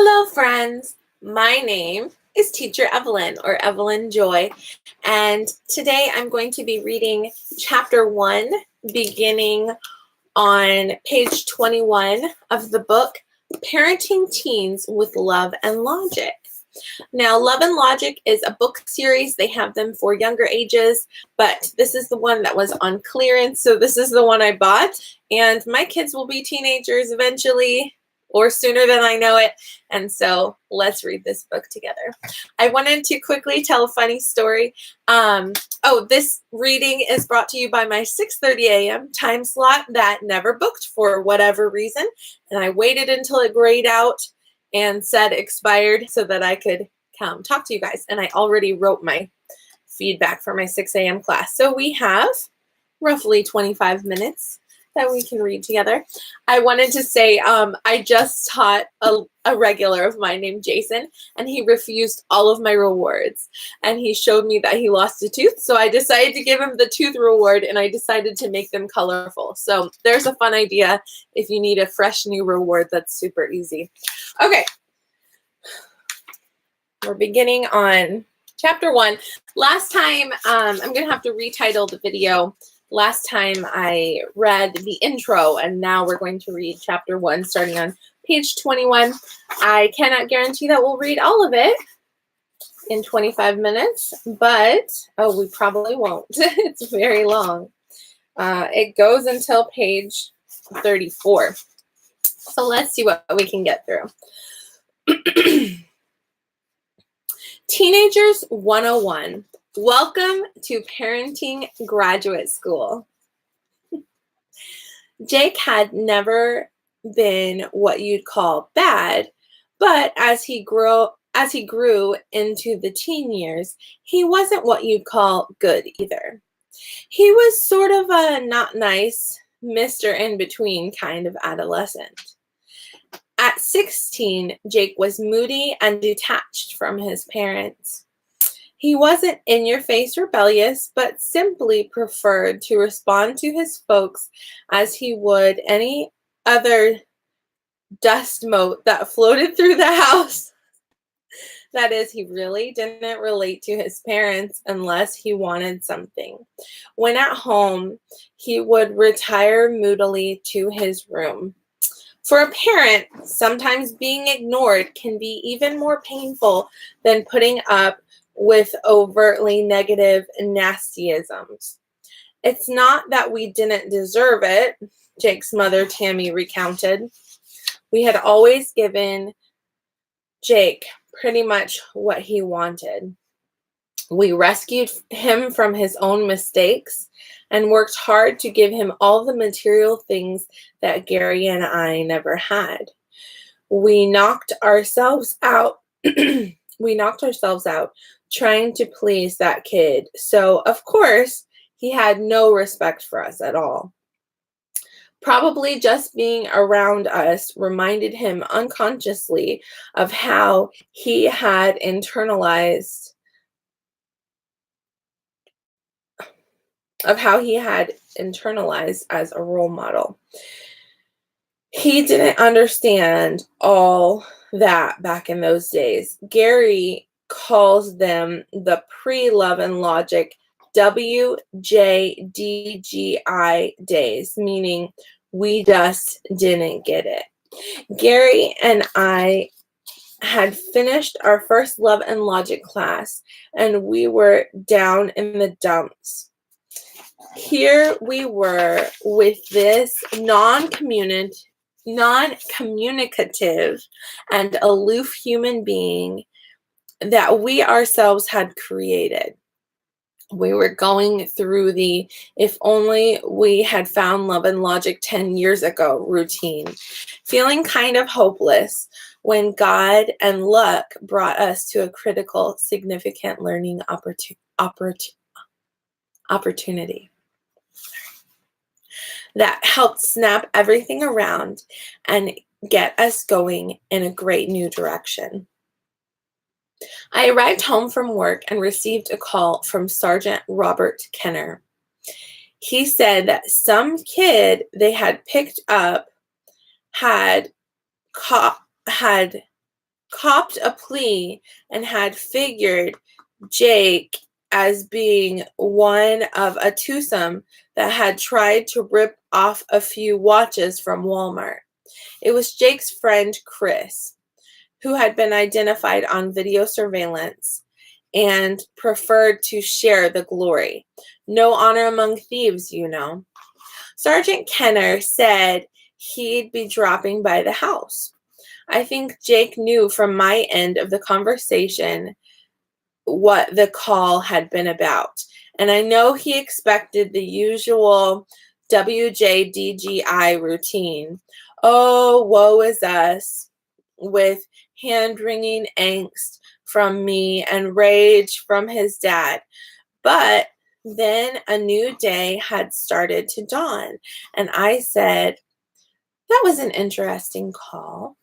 Hello, friends. My name is Teacher Evelyn or Evelyn Joy, and today I'm going to be reading Chapter 1, beginning on page 21 of the book, Parenting Teens with Love and Logic. Now, Love and Logic is a book series. They have them for younger ages, but this is the one that was on clearance, so this is the one I bought, and my kids will be teenagers eventually, or sooner than I know it, and so let's read this book together. I wanted to quickly tell a funny story. This reading is brought to you by my 6:30 a.m. time slot that never booked for whatever reason, and I waited until it grayed out and said expired so that I could come talk to you guys, and I already wrote my feedback for my 6 a.m. class. So we have roughly 25 minutes that we can read together. I wanted to say I just taught a regular of mine named Jason, and he refused all of my rewards. And he showed me that he lost a tooth, so I decided to give him the tooth reward, and I decided to make them colorful. So there's a fun idea if you need a fresh new reward that's super easy. Okay, we're beginning on Chapter 1. Last time, I'm going to have to retitle the video. Last time I read the intro, and now we're going to read Chapter 1 starting on page 21. I cannot guarantee that we'll read all of it in 25 minutes, but, we probably won't. It's very long. It goes until page 34. So let's see what we can get through. Teenagers 101. Welcome to Parenting Graduate School. Jake had never been what you'd call bad, but as he grew into the teen years, he wasn't what you'd call good either. He was sort of a not nice, Mr. In-Between kind of adolescent. At 16, Jake was moody and detached from his parents. He wasn't in-your-face rebellious, but simply preferred to respond to his folks as he would any other dust mote that floated through the house. That is, he really didn't relate to his parents unless he wanted something. When at home, he would retire moodily to his room. For a parent, sometimes being ignored can be even more painful than putting up with overtly negative nastyisms. It's not that we didn't deserve it, Jake's mother, Tammy, recounted. We had always given Jake pretty much what he wanted. We rescued him from his own mistakes and worked hard to give him all the material things that Gary and I never had. We knocked ourselves out. Trying to please that kid. So, of course, he had no respect for us at all. Probably just being around us reminded him unconsciously of how he had internalized as a role model. He didn't understand all that back in those days. Gary calls them the pre-Love and Logic WJDGI days, meaning we just didn't get it. Gary and I had finished our first Love and Logic class, and we were down in the dumps. Here we were with this non-communicative and aloof human being that we ourselves had created. We were going through the if only we had found Love and Logic 10 years ago routine, feeling kind of hopeless when God and luck brought us to a critical, significant learning opportunity that helped snap everything around and get us going in a great new direction. I arrived home from work and received a call from Sergeant Robert Kenner. He said that some kid they had picked up had copped a plea and had figured Jake as being one of a twosome that had tried to rip off a few watches from Walmart. It was Jake's friend Chris, who had been identified on video surveillance and preferred to share the glory. No honor among thieves, you know. Sergeant Kenner said he'd be dropping by the house. I think Jake knew from my end of the conversation what the call had been about. And I know he expected the usual WJDGI routine. Oh, woe is us, with hand-wringing angst from me and rage from his dad. But then a new day had started to dawn, and I said, that was an interesting call.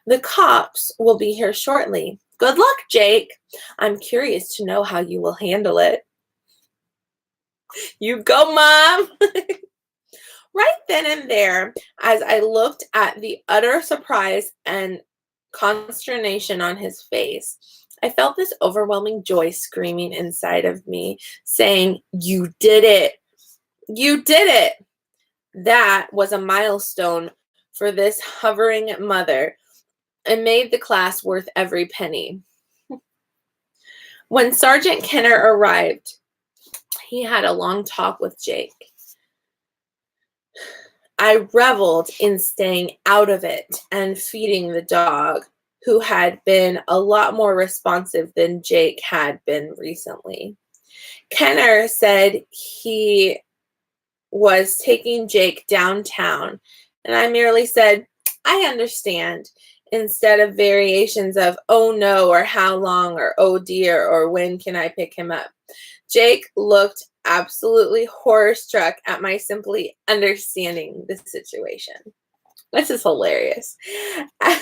The cops will be here shortly. Good luck, Jake. I'm curious to know how you will handle it. You go, Mom. Right then and there, as I looked at the utter surprise and consternation on his face, I felt this overwhelming joy screaming inside of me, saying, you did it. You did it. That was a milestone for this hovering mother and made the class worth every penny. When Sergeant Kenner arrived, he had a long talk with Jake. I reveled in staying out of it and feeding the dog, who had been a lot more responsive than Jake had been recently. Kenner said he was taking Jake downtown, and I merely said, I understand, instead of variations of, oh no, or how long, or oh dear, or when can I pick him up. Jake looked absolutely horror-struck at my simply understanding the situation. This is hilarious.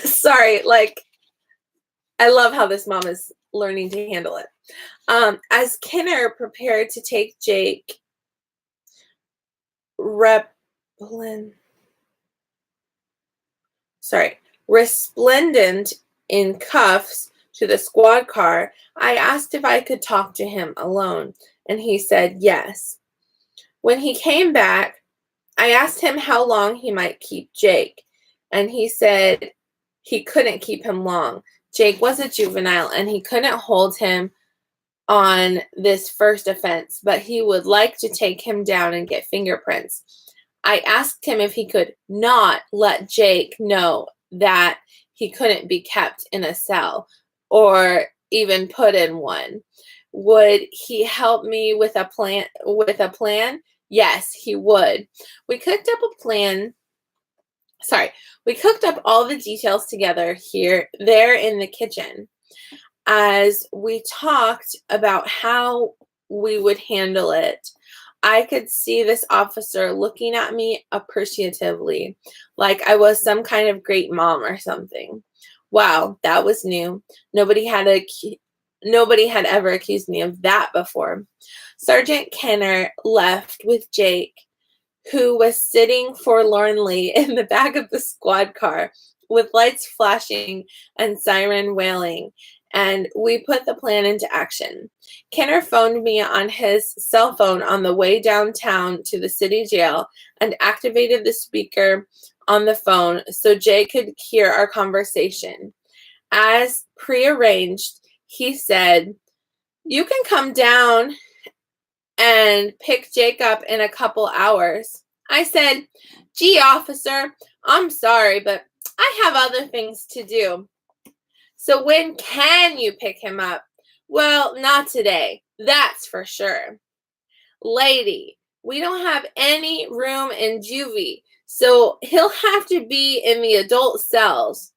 Sorry, I love how this mom is learning to handle it. As Kenner prepared to take Jake resplendent in cuffs to the squad car, I asked if I could talk to him alone, and he said yes. When he came back, I asked him how long he might keep Jake, and he said he couldn't keep him long. Jake was a juvenile, and he couldn't hold him on this first offense, but he would like to take him down and get fingerprints. I asked him if he could not let Jake know that he couldn't be kept in a cell or even put in one. Would he help me with a plan? Yes, he would. We cooked up all the details together there in the kitchen. As we talked about how we would handle it, I could see this officer looking at me appreciatively, like I was some kind of great mom or something. Wow, that was new. Nobody had ever accused me of that before. Sergeant Kenner left with Jake, who was sitting forlornly in the back of the squad car with lights flashing and siren wailing, and we put the plan into action. Kenner phoned me on his cell phone on the way downtown to the city jail and activated the speaker on the phone so Jay could hear our conversation. As prearranged, he said, you can come down and pick Jake up in a couple hours. I said, gee, officer, I'm sorry, but I have other things to do. So when can you pick him up? Well, not today, that's for sure. Lady, we don't have any room in juvie, so he'll have to be in the adult cells.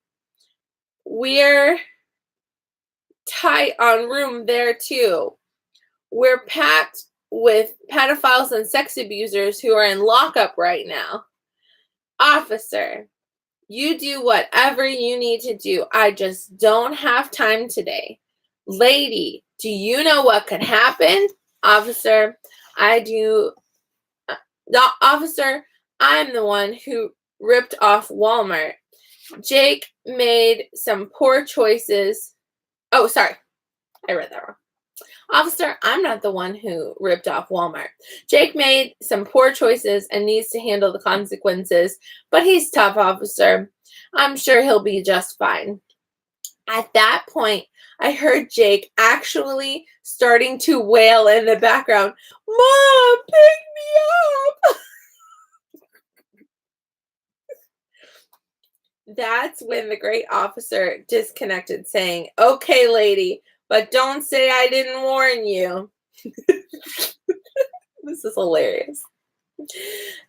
We're tight on room there too. We're packed with pedophiles and sex abusers who are in lockup right now. Officer, you do whatever you need to do. I just don't have time today. Lady, do you know what could happen? Officer, I do. Officer, I'm the one who ripped off Walmart. Jake made some poor choices. Oh, sorry. I read that wrong. Officer, I'm not the one who ripped off Walmart. Jake made some poor choices and needs to handle the consequences, but he's tough, officer. I'm sure he'll be just fine. At that point, I heard Jake actually starting to wail in the background, Mom, pick me up! That's when the great officer disconnected, saying, Okay, lady, but don't say I didn't warn you. This is hilarious.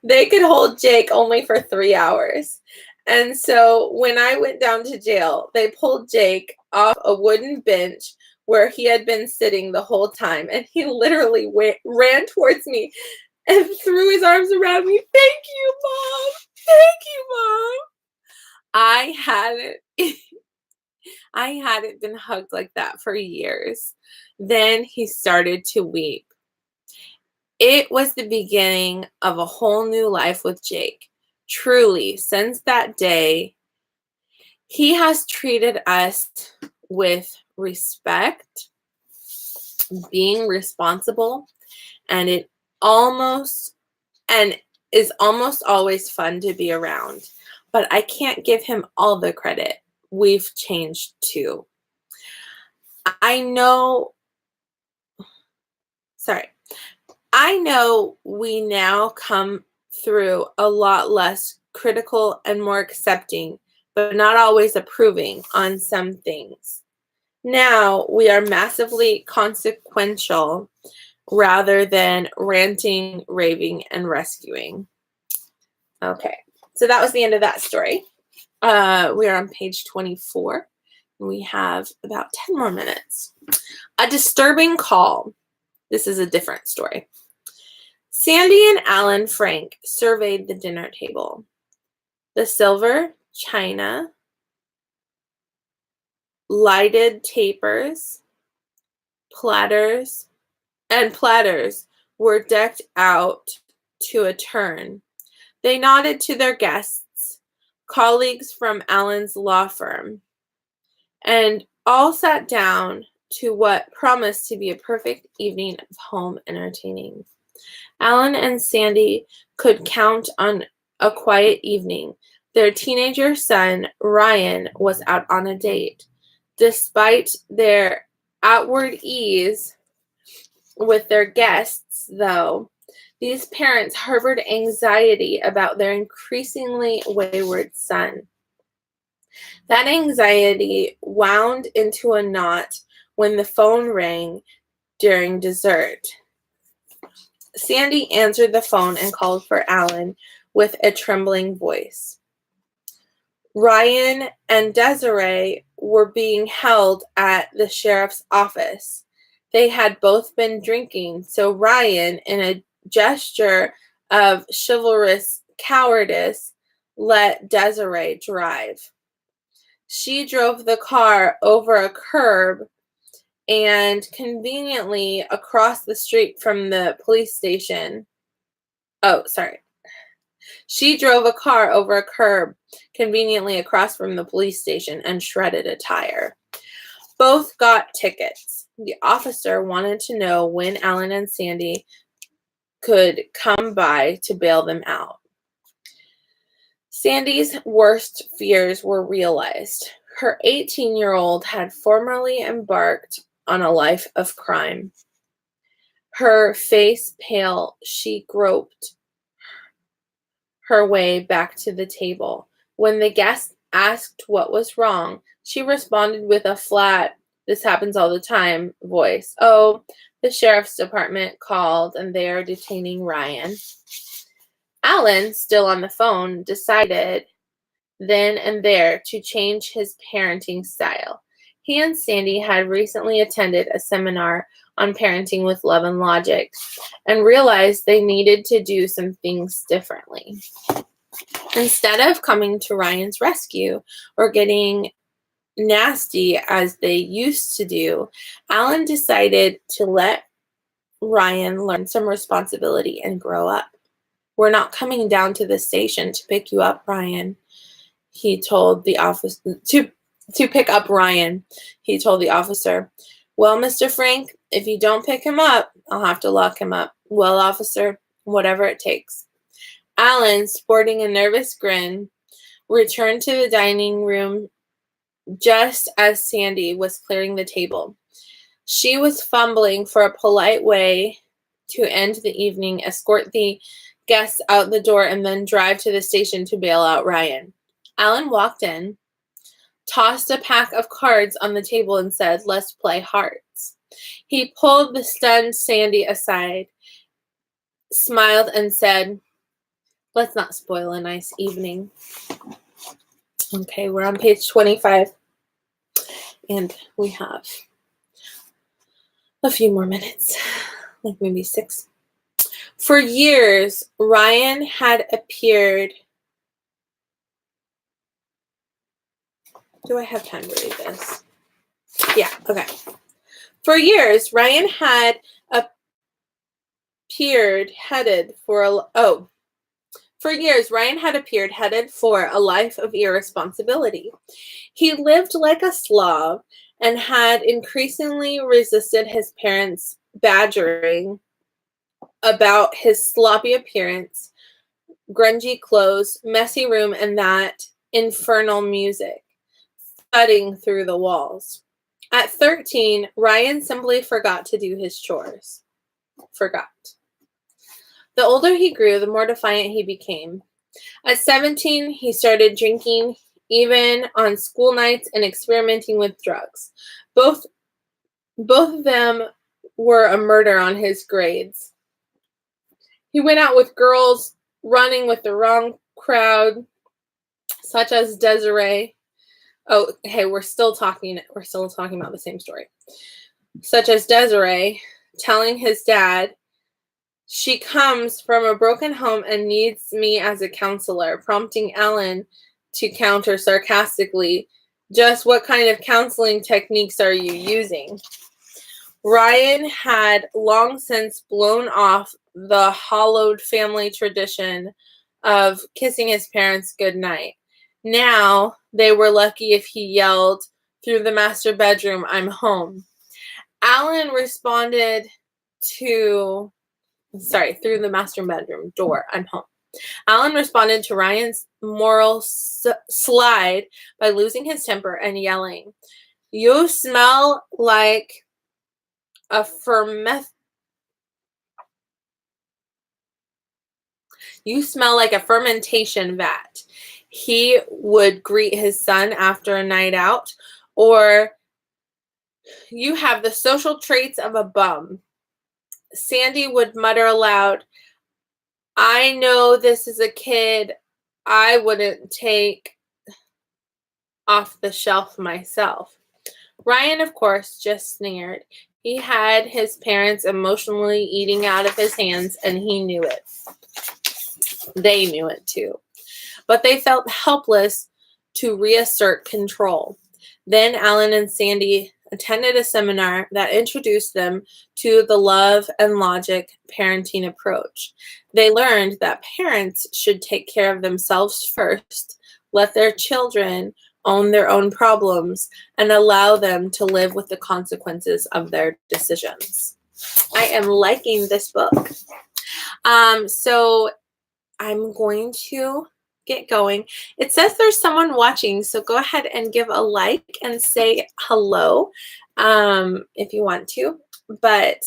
They could hold Jake only for 3 hours. And so when I went down to jail, they pulled Jake off a wooden bench where he had been sitting the whole time. And he literally ran towards me and threw his arms around me. Thank you, Mom. Thank you, Mom. I hadn't been hugged like that for years. Then he started to weep. It was the beginning of a whole new life with Jake. Truly, since that day, he has treated us with respect, being responsible, and is almost always fun to be around. But I can't give him all the credit. We've changed too. I know we now come through a lot less critical and more accepting, but not always approving on some things. Now we are massively consequential rather than ranting, raving, and rescuing. Okay, so that was the end of that story. We are on page 24. And we have about 10 more minutes. A disturbing call. This is a different story. Sandy and Alan Frank surveyed the dinner table. The silver, china, lighted tapers, platters were decked out to a turn. They nodded to their guests, colleagues from Alan's law firm, and all sat down to what promised to be a perfect evening of home entertaining. Alan and Sandy could count on a quiet evening. Their teenager son, Ryan, was out on a date. Despite their outward ease with their guests, though, these parents harbored anxiety about their increasingly wayward son. That anxiety wound into a knot when the phone rang during dessert. Sandy answered the phone and called for Alan with a trembling voice. Ryan and Desiree were being held at the sheriff's office. They had both been drinking, so Ryan, in a gesture of chivalrous cowardice, let Desiree drive. She drove the car over a curb and conveniently across the street from the police station. She drove a car over a curb conveniently across from the police station and shredded a tire. Both got tickets. The officer wanted to know when Alan and Sandy could come by to bail them out. Sandy's worst fears were realized. Her 18-year-old had formerly embarked on a life of crime. Her face pale, she groped her way back to the table. When the guest asked what was wrong, she responded with a flat, "This happens all the time," voice. "Oh, the sheriff's department called and they are detaining Ryan." Alan, still on the phone, decided then and there to change his parenting style. He and Sandy had recently attended a seminar on parenting with love and logic and realized they needed to do some things differently. Instead of coming to Ryan's rescue or getting nasty as they used to do, Alan decided to let Ryan learn some responsibility and grow up. "We're not coming down to the station to pick you up, Ryan. he told the officer, to pick up Ryan. He told the officer, "Well, Mr. Frank, if you don't pick him up, I'll have to lock him up." "Well, officer, whatever it takes." Alan, sporting a nervous grin, returned to the dining room just as Sandy was clearing the table. She was fumbling for a polite way to end the evening, escort the guests out the door, and then drive to the station to bail out Ryan. Alan walked in, tossed a pack of cards on the table, and said, "Let's play hearts." He pulled the stunned Sandy aside, smiled, and said, "Let's not spoil a nice evening." Okay, we're on page 25, and we have a few more minutes, like maybe 6. For years, Ryan had appeared. Do I have time to read this? Yeah, okay. For years, Ryan had appeared headed for a life of irresponsibility. He lived like a Slav and had increasingly resisted his parents' badgering about his sloppy appearance, grungy clothes, messy room, and that infernal music thudding through the walls. At 13, Ryan simply forgot to do his chores. The older he grew, the more defiant he became. At 17, he started drinking, even on school nights, and experimenting with drugs. Both of them were a murder on his grades. He went out with girls, running with the wrong crowd, such as Desiree. Oh, hey, we're still talking about the same story. Such as Desiree telling his dad she comes from a broken home and needs me as a counselor, prompting Alan to counter sarcastically, "Just what kind of counseling techniques are you using?" Ryan had long since blown off the hollowed family tradition of kissing his parents goodnight. Now they were lucky if he yelled through the master bedroom, "I'm home." Alan responded to, through the master bedroom door, "I'm home." Alan responded to Ryan's moral slide by losing his temper and yelling, "You smell like a fermentation vat." He would greet his son after a night out, or, "You have the social traits of a bum." Sandy would mutter aloud, "I know this is a kid I wouldn't take off the shelf myself." Ryan, of course, just sneered. He had his parents emotionally eating out of his hands, and he knew it. They knew it too. But they felt helpless to reassert control. Then Alan and Sandy attended a seminar that introduced them to the love and logic parenting approach. They learned that parents should take care of themselves first, let their children own their own problems, and allow them to live with the consequences of their decisions. I am liking this book. So I'm going to get going. It says there's someone watching, so go ahead and give a like and say hello if you want to. But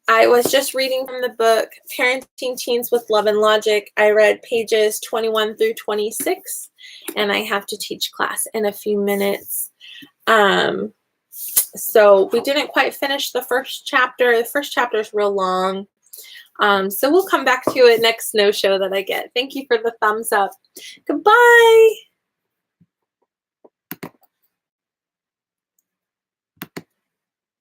I was just reading from the book Parenting Teens with Love and Logic. I read pages 21 through 26, and I have to teach class in a few minutes. So we didn't quite finish the first chapter. The first chapter is real long. So we'll come back to it next snow show that I get. Thank you for the thumbs up. Goodbye.